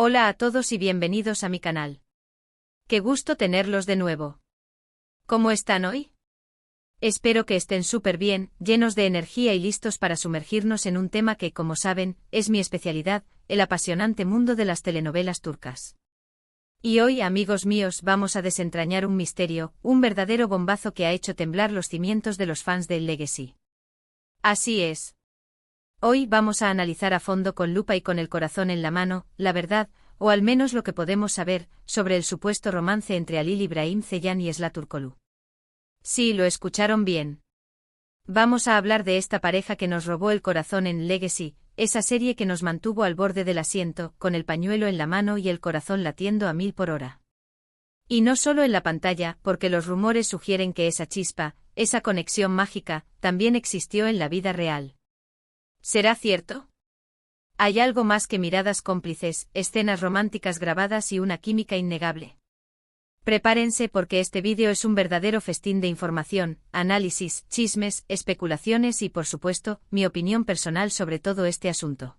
Hola a todos y bienvenidos a mi canal. Qué gusto tenerlos de nuevo. ¿Cómo están hoy? Espero que estén súper bien, llenos de energía y listos para sumergirnos en un tema que, como saben, es mi especialidad, el apasionante mundo de las telenovelas turcas. Y hoy, amigos míos, vamos a desentrañar un misterio, un verdadero bombazo que ha hecho temblar los cimientos de los fans del Legacy. Así es. Hoy vamos a analizar a fondo con lupa y con el corazón en la mano, la verdad, o al menos lo que podemos saber, sobre el supuesto romance entre Halil İbrahim Ceylan y Esla Turkoglu. Sí, lo escucharon bien. Vamos a hablar de esta pareja que nos robó el corazón en Legacy, esa serie que nos mantuvo al borde del asiento, con el pañuelo en la mano y el corazón latiendo a 1000 por hora. Y no solo en la pantalla, porque los rumores sugieren que esa chispa, esa conexión mágica, también existió en la vida real. ¿Será cierto? Hay algo más que miradas cómplices, escenas románticas grabadas y una química innegable. Prepárense porque este vídeo es un verdadero festín de información, análisis, chismes, especulaciones y por supuesto, mi opinión personal sobre todo este asunto.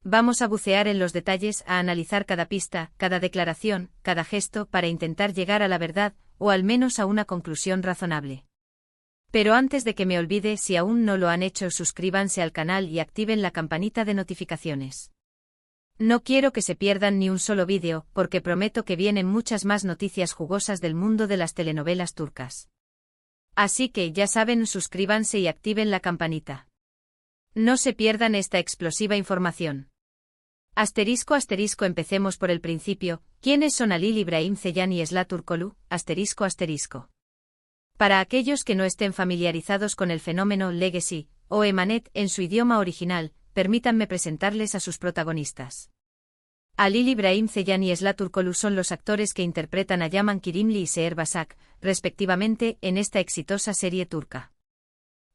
Vamos a bucear en los detalles, a analizar cada pista, cada declaración, cada gesto para intentar llegar a la verdad, o al menos a una conclusión razonable. Pero antes de que me olvide, si aún no lo han hecho, suscríbanse al canal y activen la campanita de notificaciones. No quiero que se pierdan ni un solo vídeo, porque prometo que vienen muchas más noticias jugosas del mundo de las telenovelas turcas. Así que, ya saben, suscríbanse y activen la campanita. No se pierdan esta explosiva información. Asterisco, empecemos por el principio. ¿Quiénes son Halil İbrahim Ceylan y Esla Turkoglu? Asterisco. Para aquellos que no estén familiarizados con el fenómeno Legacy, o Emanet en su idioma original, permítanme presentarles a sus protagonistas. Halil İbrahim Ceylan y Esla Turkoglu son los actores que interpretan a Yaman Kirimli y Seher Basak, respectivamente, en esta exitosa serie turca.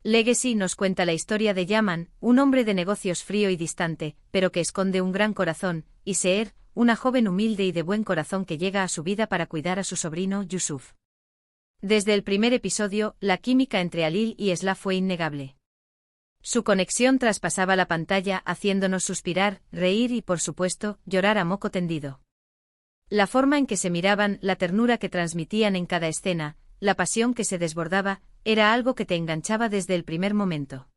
Legacy nos cuenta la historia de Yaman, un hombre de negocios frío y distante, pero que esconde un gran corazón, y Seher, una joven humilde y de buen corazón que llega a su vida para cuidar a su sobrino Yusuf. Desde el primer episodio, la química entre Halil y Esla fue innegable. Su conexión traspasaba la pantalla, haciéndonos suspirar, reír y, por supuesto, llorar a moco tendido. La forma en que se miraban, la ternura que transmitían en cada escena, la pasión que se desbordaba, era algo que te enganchaba desde el primer momento.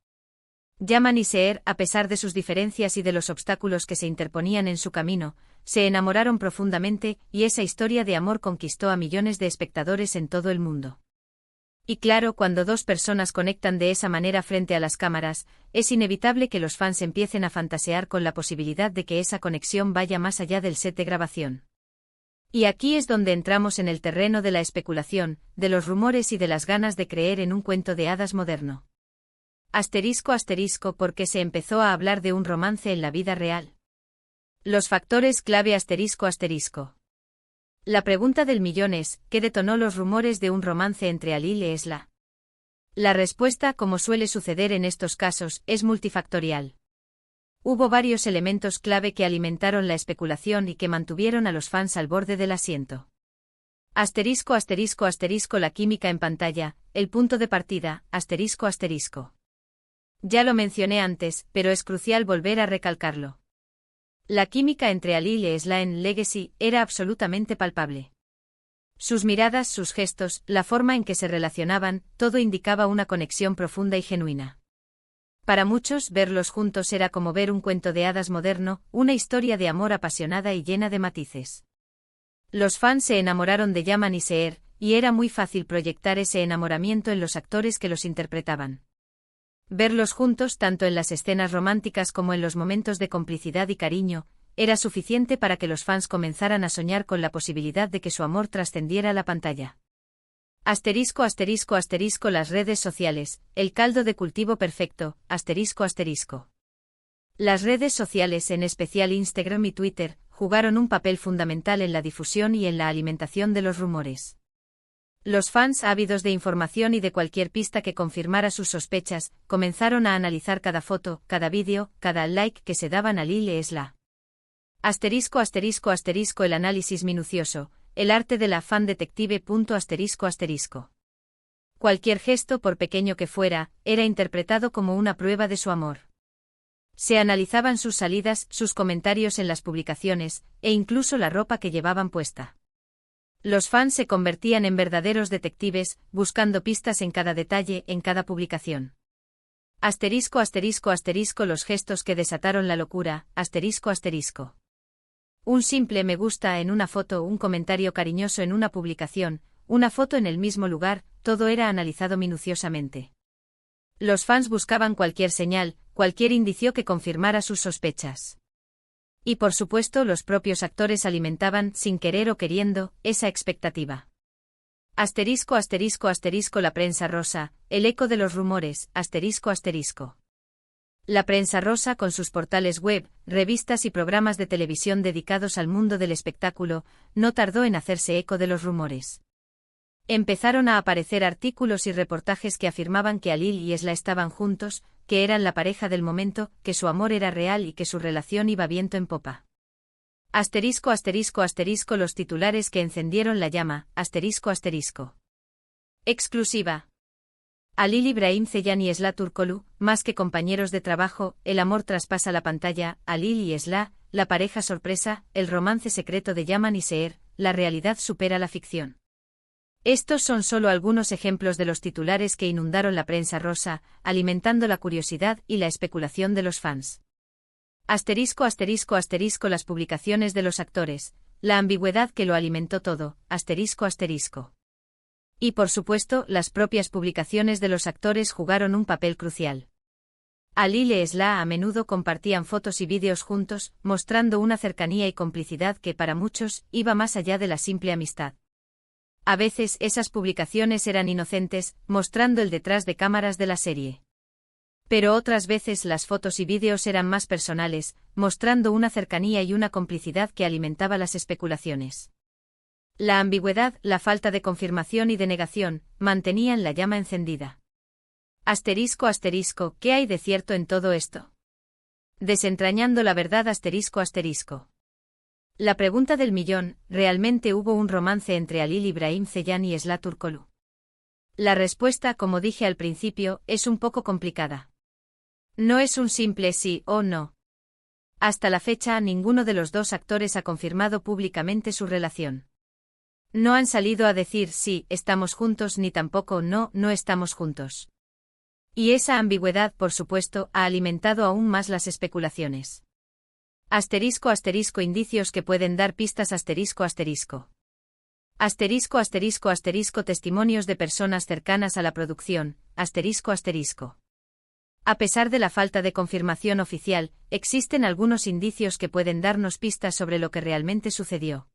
Yaman y Seher, a pesar de sus diferencias y de los obstáculos que se interponían en su camino, se enamoraron profundamente, y esa historia de amor conquistó a millones de espectadores en todo el mundo. Y claro, cuando dos personas conectan de esa manera frente a las cámaras, es inevitable que los fans empiecen a fantasear con la posibilidad de que esa conexión vaya más allá del set de grabación. Y aquí es donde entramos en el terreno de la especulación, de los rumores y de las ganas de creer en un cuento de hadas moderno. Asterisco, porque se empezó a hablar de un romance en la vida real. Los factores clave asterisco. La pregunta del millón es, ¿qué detonó los rumores de un romance entre Halil y Esla? La respuesta, como suele suceder en estos casos, es multifactorial. Hubo varios elementos clave que alimentaron la especulación y que mantuvieron a los fans al borde del asiento. Asterisco, la química en pantalla, el punto de partida, asterisco. Ya lo mencioné antes, pero es crucial volver a recalcarlo. La química entre Halil y Esla en Legacy era absolutamente palpable. Sus miradas, sus gestos, la forma en que se relacionaban, todo indicaba una conexión profunda y genuina. Para muchos, verlos juntos era como ver un cuento de hadas moderno, una historia de amor apasionada y llena de matices. Los fans se enamoraron de Yaman y Seher, y era muy fácil proyectar ese enamoramiento en los actores que los interpretaban. Verlos juntos, tanto en las escenas románticas como en los momentos de complicidad y cariño, era suficiente para que los fans comenzaran a soñar con la posibilidad de que su amor trascendiera la pantalla. Asterisco, las redes sociales, el caldo de cultivo perfecto, asterisco. Las redes sociales, en especial Instagram y Twitter, jugaron un papel fundamental en la difusión y en la alimentación de los rumores. Los fans, ávidos de información y de cualquier pista que confirmara sus sospechas, comenzaron a analizar cada foto, cada vídeo, cada like que se daban a Halil y Esla. Asterisco, el análisis minucioso, el arte de la fan detective. Asterisco. Cualquier gesto, por pequeño que fuera, era interpretado como una prueba de su amor. Se analizaban sus salidas, sus comentarios en las publicaciones, e incluso la ropa que llevaban puesta. Los fans se convertían en verdaderos detectives, buscando pistas en cada detalle, en cada publicación. Asterisco asterisco asterisco los gestos que desataron la locura, asterisco asterisco. Un simple me gusta en una foto, un comentario cariñoso en una publicación, una foto en el mismo lugar, todo era analizado minuciosamente. Los fans buscaban cualquier señal, cualquier indicio que confirmara sus sospechas. Y por supuesto los propios actores alimentaban, sin querer o queriendo, esa expectativa. Asterisco asterisco asterisco la prensa rosa, el eco de los rumores, asterisco asterisco. La prensa rosa con sus portales web, revistas y programas de televisión dedicados al mundo del espectáculo, no tardó en hacerse eco de los rumores. Empezaron a aparecer artículos y reportajes que afirmaban que Alil y Esla estaban juntos, que eran la pareja del momento, que su amor era real y que su relación iba viento en popa. Asterisco asterisco asterisco los titulares que encendieron la llama, asterisco asterisco. Exclusiva. Alil Ibrahim Ceyhan y Esla Turkoglu, más que compañeros de trabajo, el amor traspasa la pantalla, Alil y Esla, la pareja sorpresa, el romance secreto de Yaman y Seher, la realidad supera la ficción. Estos son solo algunos ejemplos de los titulares que inundaron la prensa rosa, alimentando la curiosidad y la especulación de los fans. Asterisco asterisco asterisco las publicaciones de los actores, la ambigüedad que lo alimentó todo, asterisco asterisco. Y por supuesto, las propias publicaciones de los actores jugaron un papel crucial. Alil y Esla a menudo compartían fotos y vídeos juntos, mostrando una cercanía y complicidad que para muchos iba más allá de la simple amistad. A veces esas publicaciones eran inocentes, mostrando el detrás de cámaras de la serie. Pero otras veces las fotos y vídeos eran más personales, mostrando una cercanía y una complicidad que alimentaba las especulaciones. La ambigüedad, la falta de confirmación y de negación, mantenían la llama encendida. Asterisco asterisco, ¿qué hay de cierto en todo esto? Desentrañando la verdad asterisco asterisco. La pregunta del millón, ¿realmente hubo un romance entre Alil Ibrahim Ceyhan y Esla Turkoglu? La respuesta, como dije al principio, es un poco complicada. No es un simple sí o no. Hasta la fecha, ninguno de los dos actores ha confirmado públicamente su relación. No han salido a decir sí, estamos juntos ni tampoco no, no estamos juntos. Y esa ambigüedad, por supuesto, ha alimentado aún más las especulaciones. Asterisco asterisco indicios que pueden dar pistas asterisco asterisco. Asterisco asterisco asterisco testimonios de personas cercanas a la producción, asterisco asterisco. A pesar de la falta de confirmación oficial, existen algunos indicios que pueden darnos pistas sobre lo que realmente sucedió.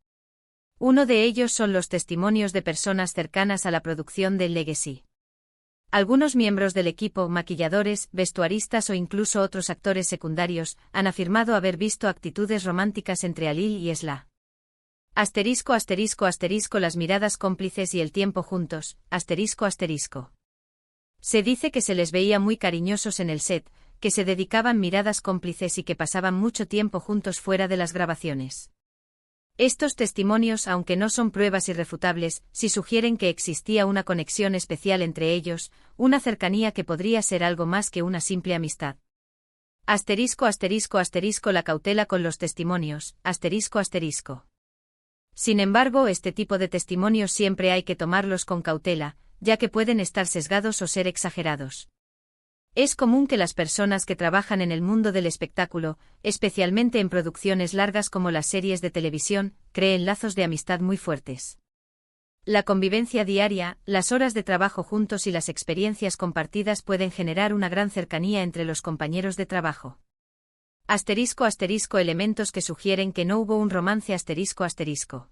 Uno de ellos son los testimonios de personas cercanas a la producción de Legacy. Algunos miembros del equipo, maquilladores, vestuaristas o incluso otros actores secundarios, han afirmado haber visto actitudes románticas entre Alil y Esla. Asterisco asterisco asterisco las miradas cómplices y el tiempo juntos, asterisco asterisco. Se dice que se les veía muy cariñosos en el set, que se dedicaban miradas cómplices y que pasaban mucho tiempo juntos fuera de las grabaciones. Estos testimonios, aunque no son pruebas irrefutables, sí sugieren que existía una conexión especial entre ellos, una cercanía que podría ser algo más que una simple amistad. Asterisco asterisco asterisco la cautela con los testimonios, asterisco asterisco. Sin embargo, este tipo de testimonios siempre hay que tomarlos con cautela, ya que pueden estar sesgados o ser exagerados. Es común que las personas que trabajan en el mundo del espectáculo, especialmente en producciones largas como las series de televisión, creen lazos de amistad muy fuertes. La convivencia diaria, las horas de trabajo juntos y las experiencias compartidas pueden generar una gran cercanía entre los compañeros de trabajo. Asterisco asterisco elementos que sugieren que no hubo un romance asterisco asterisco.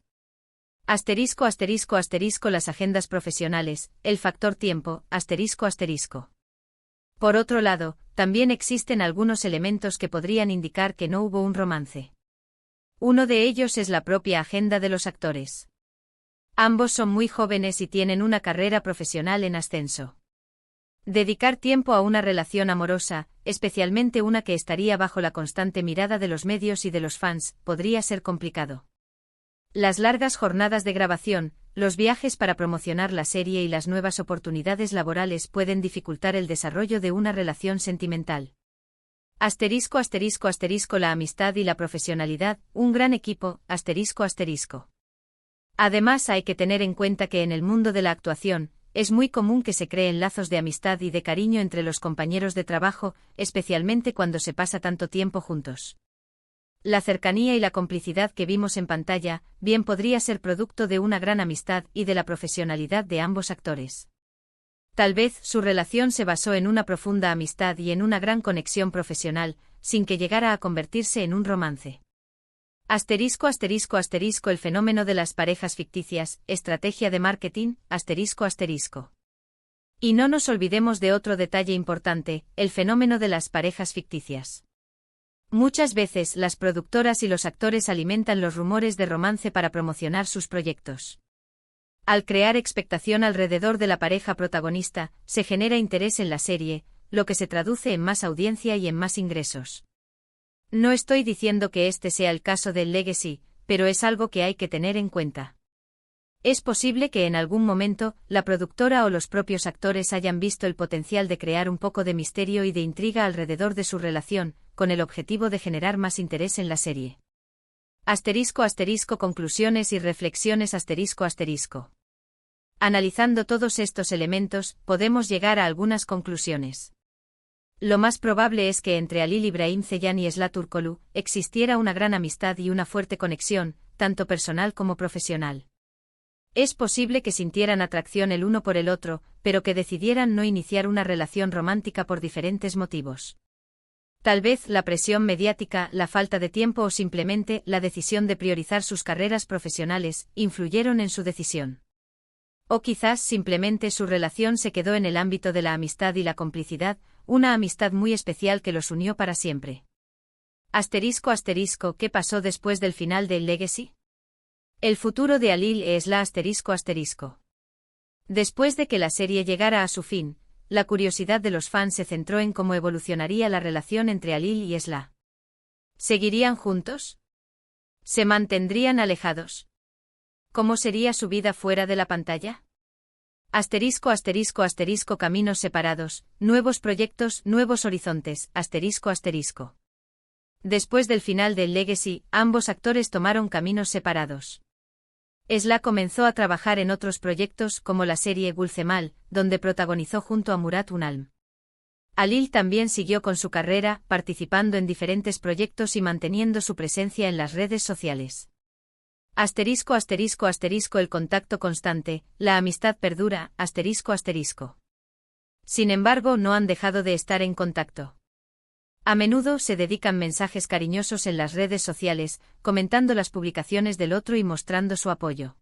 Asterisco asterisco asterisco las agendas profesionales, el factor tiempo, asterisco asterisco. Por otro lado, también existen algunos elementos que podrían indicar que no hubo un romance. Uno de ellos es la propia agenda de los actores. Ambos son muy jóvenes y tienen una carrera profesional en ascenso. Dedicar tiempo a una relación amorosa, especialmente una que estaría bajo la constante mirada de los medios y de los fans, podría ser complicado. Las largas jornadas de grabación, los viajes para promocionar la serie y las nuevas oportunidades laborales pueden dificultar el desarrollo de una relación sentimental. Asterisco asterisco asterisco la amistad y la profesionalidad, un gran equipo, asterisco asterisco. Además hay que tener en cuenta que en el mundo de la actuación, es muy común que se creen lazos de amistad y de cariño entre los compañeros de trabajo, especialmente cuando se pasa tanto tiempo juntos. La cercanía y la complicidad que vimos en pantalla, bien podría ser producto de una gran amistad y de la profesionalidad de ambos actores. Tal vez su relación se basó en una profunda amistad y en una gran conexión profesional, sin que llegara a convertirse en un romance. Asterisco asterisco asterisco el fenómeno de las parejas ficticias, estrategia de marketing, asterisco asterisco. Y no nos olvidemos de otro detalle importante, el fenómeno de las parejas ficticias. Muchas veces las productoras y los actores alimentan los rumores de romance para promocionar sus proyectos. Al crear expectación alrededor de la pareja protagonista, se genera interés en la serie, lo que se traduce en más audiencia y en más ingresos. No estoy diciendo que este sea el caso del Legacy, pero es algo que hay que tener en cuenta. Es posible que en algún momento, la productora o los propios actores hayan visto el potencial de crear un poco de misterio y de intriga alrededor de su relación, con el objetivo de generar más interés en la serie. Asterisco asterisco conclusiones y reflexiones asterisco asterisco. Analizando todos estos elementos, podemos llegar a algunas conclusiones. Lo más probable es que entre Halil Ibrahim Ceylan y Esla Turkoglu existiera una gran amistad y una fuerte conexión, tanto personal como profesional. Es posible que sintieran atracción el uno por el otro, pero que decidieran no iniciar una relación romántica por diferentes motivos. Tal vez la presión mediática, la falta de tiempo o simplemente la decisión de priorizar sus carreras profesionales influyeron en su decisión. O quizás simplemente su relación se quedó en el ámbito de la amistad y la complicidad, una amistad muy especial que los unió para siempre. Asterisco asterisco, ¿qué pasó después del final de Legacy? El futuro de Halil e Esla asterisco asterisco. Después de que la serie llegara a su fin, la curiosidad de los fans se centró en cómo evolucionaría la relación entre Halil y Esla. ¿Seguirían juntos? ¿Se mantendrían alejados? ¿Cómo sería su vida fuera de la pantalla? Asterisco asterisco asterisco caminos separados, nuevos proyectos, nuevos horizontes, asterisco asterisco. Después del final del Legacy, ambos actores tomaron caminos separados. Esla comenzó a trabajar en otros proyectos como la serie Gulcemal, donde protagonizó junto a Murat Unalm. Halil también siguió con su carrera, participando en diferentes proyectos y manteniendo su presencia en las redes sociales. Asterisco asterisco asterisco el contacto constante, la amistad perdura, asterisco asterisco. Sin embargo, no han dejado de estar en contacto. A menudo se dedican mensajes cariñosos en las redes sociales, comentando las publicaciones del otro y mostrando su apoyo.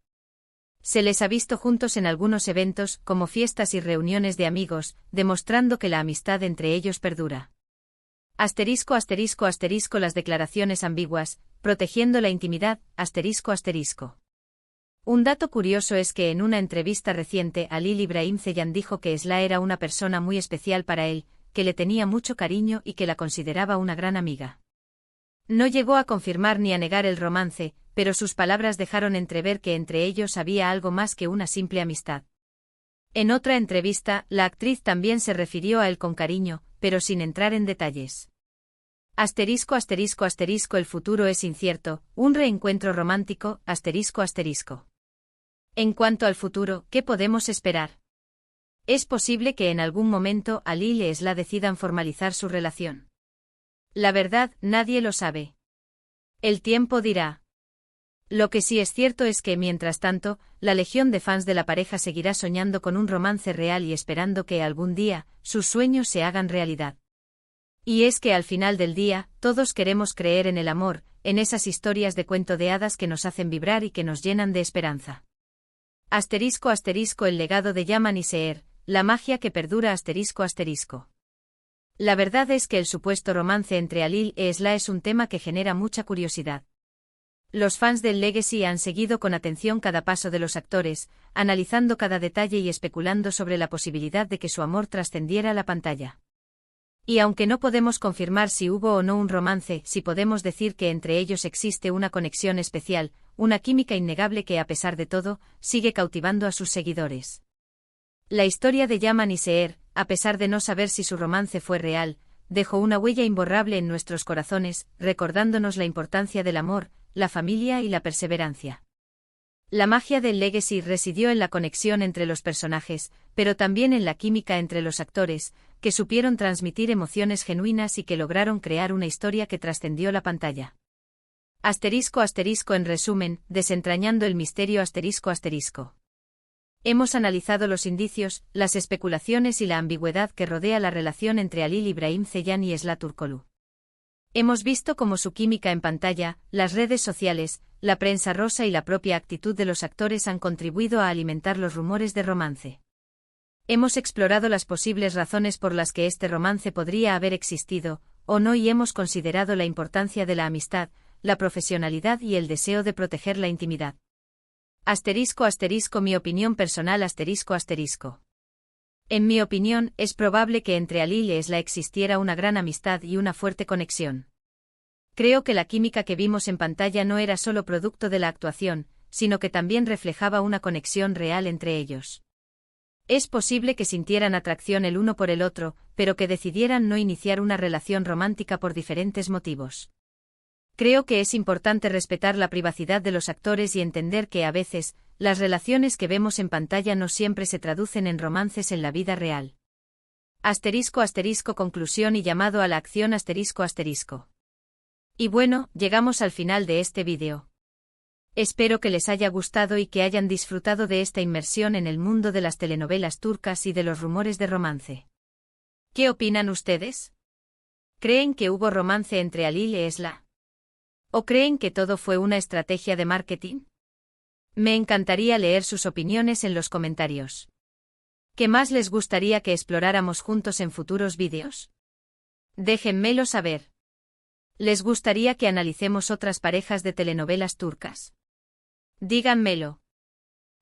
Se les ha visto juntos en algunos eventos, como fiestas y reuniones de amigos, demostrando que la amistad entre ellos perdura. Asterisco asterisco asterisco las declaraciones ambiguas, protegiendo la intimidad, asterisco asterisco. Un dato curioso es que en una entrevista reciente Halil Ibrahim Ceylan dijo que Esla era una persona muy especial para él, que le tenía mucho cariño y que la consideraba una gran amiga. No llegó a confirmar ni a negar el romance, pero sus palabras dejaron entrever que entre ellos había algo más que una simple amistad. En otra entrevista, la actriz también se refirió a él con cariño, pero sin entrar en detalles. Asterisco asterisco asterisco el futuro es incierto, un reencuentro romántico, asterisco asterisco. En cuanto al futuro, ¿qué podemos esperar? Es posible que en algún momento Halil y Esla decidan formalizar su relación. La verdad, nadie lo sabe. El tiempo dirá. Lo que sí es cierto es que, mientras tanto, la legión de fans de la pareja seguirá soñando con un romance real y esperando que algún día, sus sueños se hagan realidad. Y es que al final del día, todos queremos creer en el amor, en esas historias de cuento de hadas que nos hacen vibrar y que nos llenan de esperanza. Asterisco asterisco el legado de Yaman y Seher, la magia que perdura asterisco asterisco. La verdad es que el supuesto romance entre Halil e Esla es un tema que genera mucha curiosidad. Los fans del Legacy han seguido con atención cada paso de los actores, analizando cada detalle y especulando sobre la posibilidad de que su amor trascendiera la pantalla. Y aunque no podemos confirmar si hubo o no un romance, sí podemos decir que entre ellos existe una conexión especial, una química innegable que a pesar de todo, sigue cautivando a sus seguidores. La historia de Yaman y Seher, a pesar de no saber si su romance fue real, dejó una huella imborrable en nuestros corazones, recordándonos la importancia del amor, la familia y la perseverancia. La magia del Legacy residió en la conexión entre los personajes, pero también en la química entre los actores, que supieron transmitir emociones genuinas y que lograron crear una historia que trascendió la pantalla. En resumen, desentrañando el misterio ***. Hemos analizado los indicios, las especulaciones y la ambigüedad que rodea la relación entre Halil Ibrahim Ceylan y Esla Turkoglu. Hemos visto cómo su química en pantalla, las redes sociales, la prensa rosa y la propia actitud de los actores han contribuido a alimentar los rumores de romance. Hemos explorado las posibles razones por las que este romance podría haber existido, o no, y hemos considerado la importancia de la amistad, la profesionalidad y el deseo de proteger la intimidad. Mi opinión personal ***. En mi opinión, es probable que entre Halil y Esla existiera una gran amistad y una fuerte conexión. Creo que la química que vimos en pantalla no era solo producto de la actuación, sino que también reflejaba una conexión real entre ellos. Es posible que sintieran atracción el uno por el otro, pero que decidieran no iniciar una relación romántica por diferentes motivos. Creo que es importante respetar la privacidad de los actores y entender que a veces, las relaciones que vemos en pantalla no siempre se traducen en romances en la vida real. Conclusión y llamado a la acción ***. Y bueno, llegamos al final de este vídeo. Espero que les haya gustado y que hayan disfrutado de esta inmersión en el mundo de las telenovelas turcas y de los rumores de romance. ¿Qué opinan ustedes? ¿Creen que hubo romance entre Halil y Esla? ¿O creen que todo fue una estrategia de marketing? Me encantaría leer sus opiniones en los comentarios. ¿Qué más les gustaría que exploráramos juntos en futuros vídeos? Déjenmelo saber. ¿Les gustaría que analicemos otras parejas de telenovelas turcas? Díganmelo.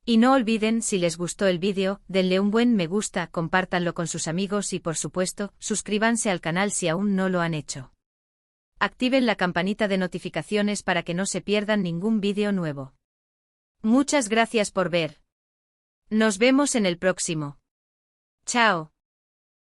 Y no olviden, si les gustó el vídeo, denle un buen me gusta, compártanlo con sus amigos y por supuesto, suscríbanse al canal si aún no lo han hecho. Activen la campanita de notificaciones para que no se pierdan ningún vídeo nuevo. Muchas gracias por ver. Nos vemos en el próximo. Chao.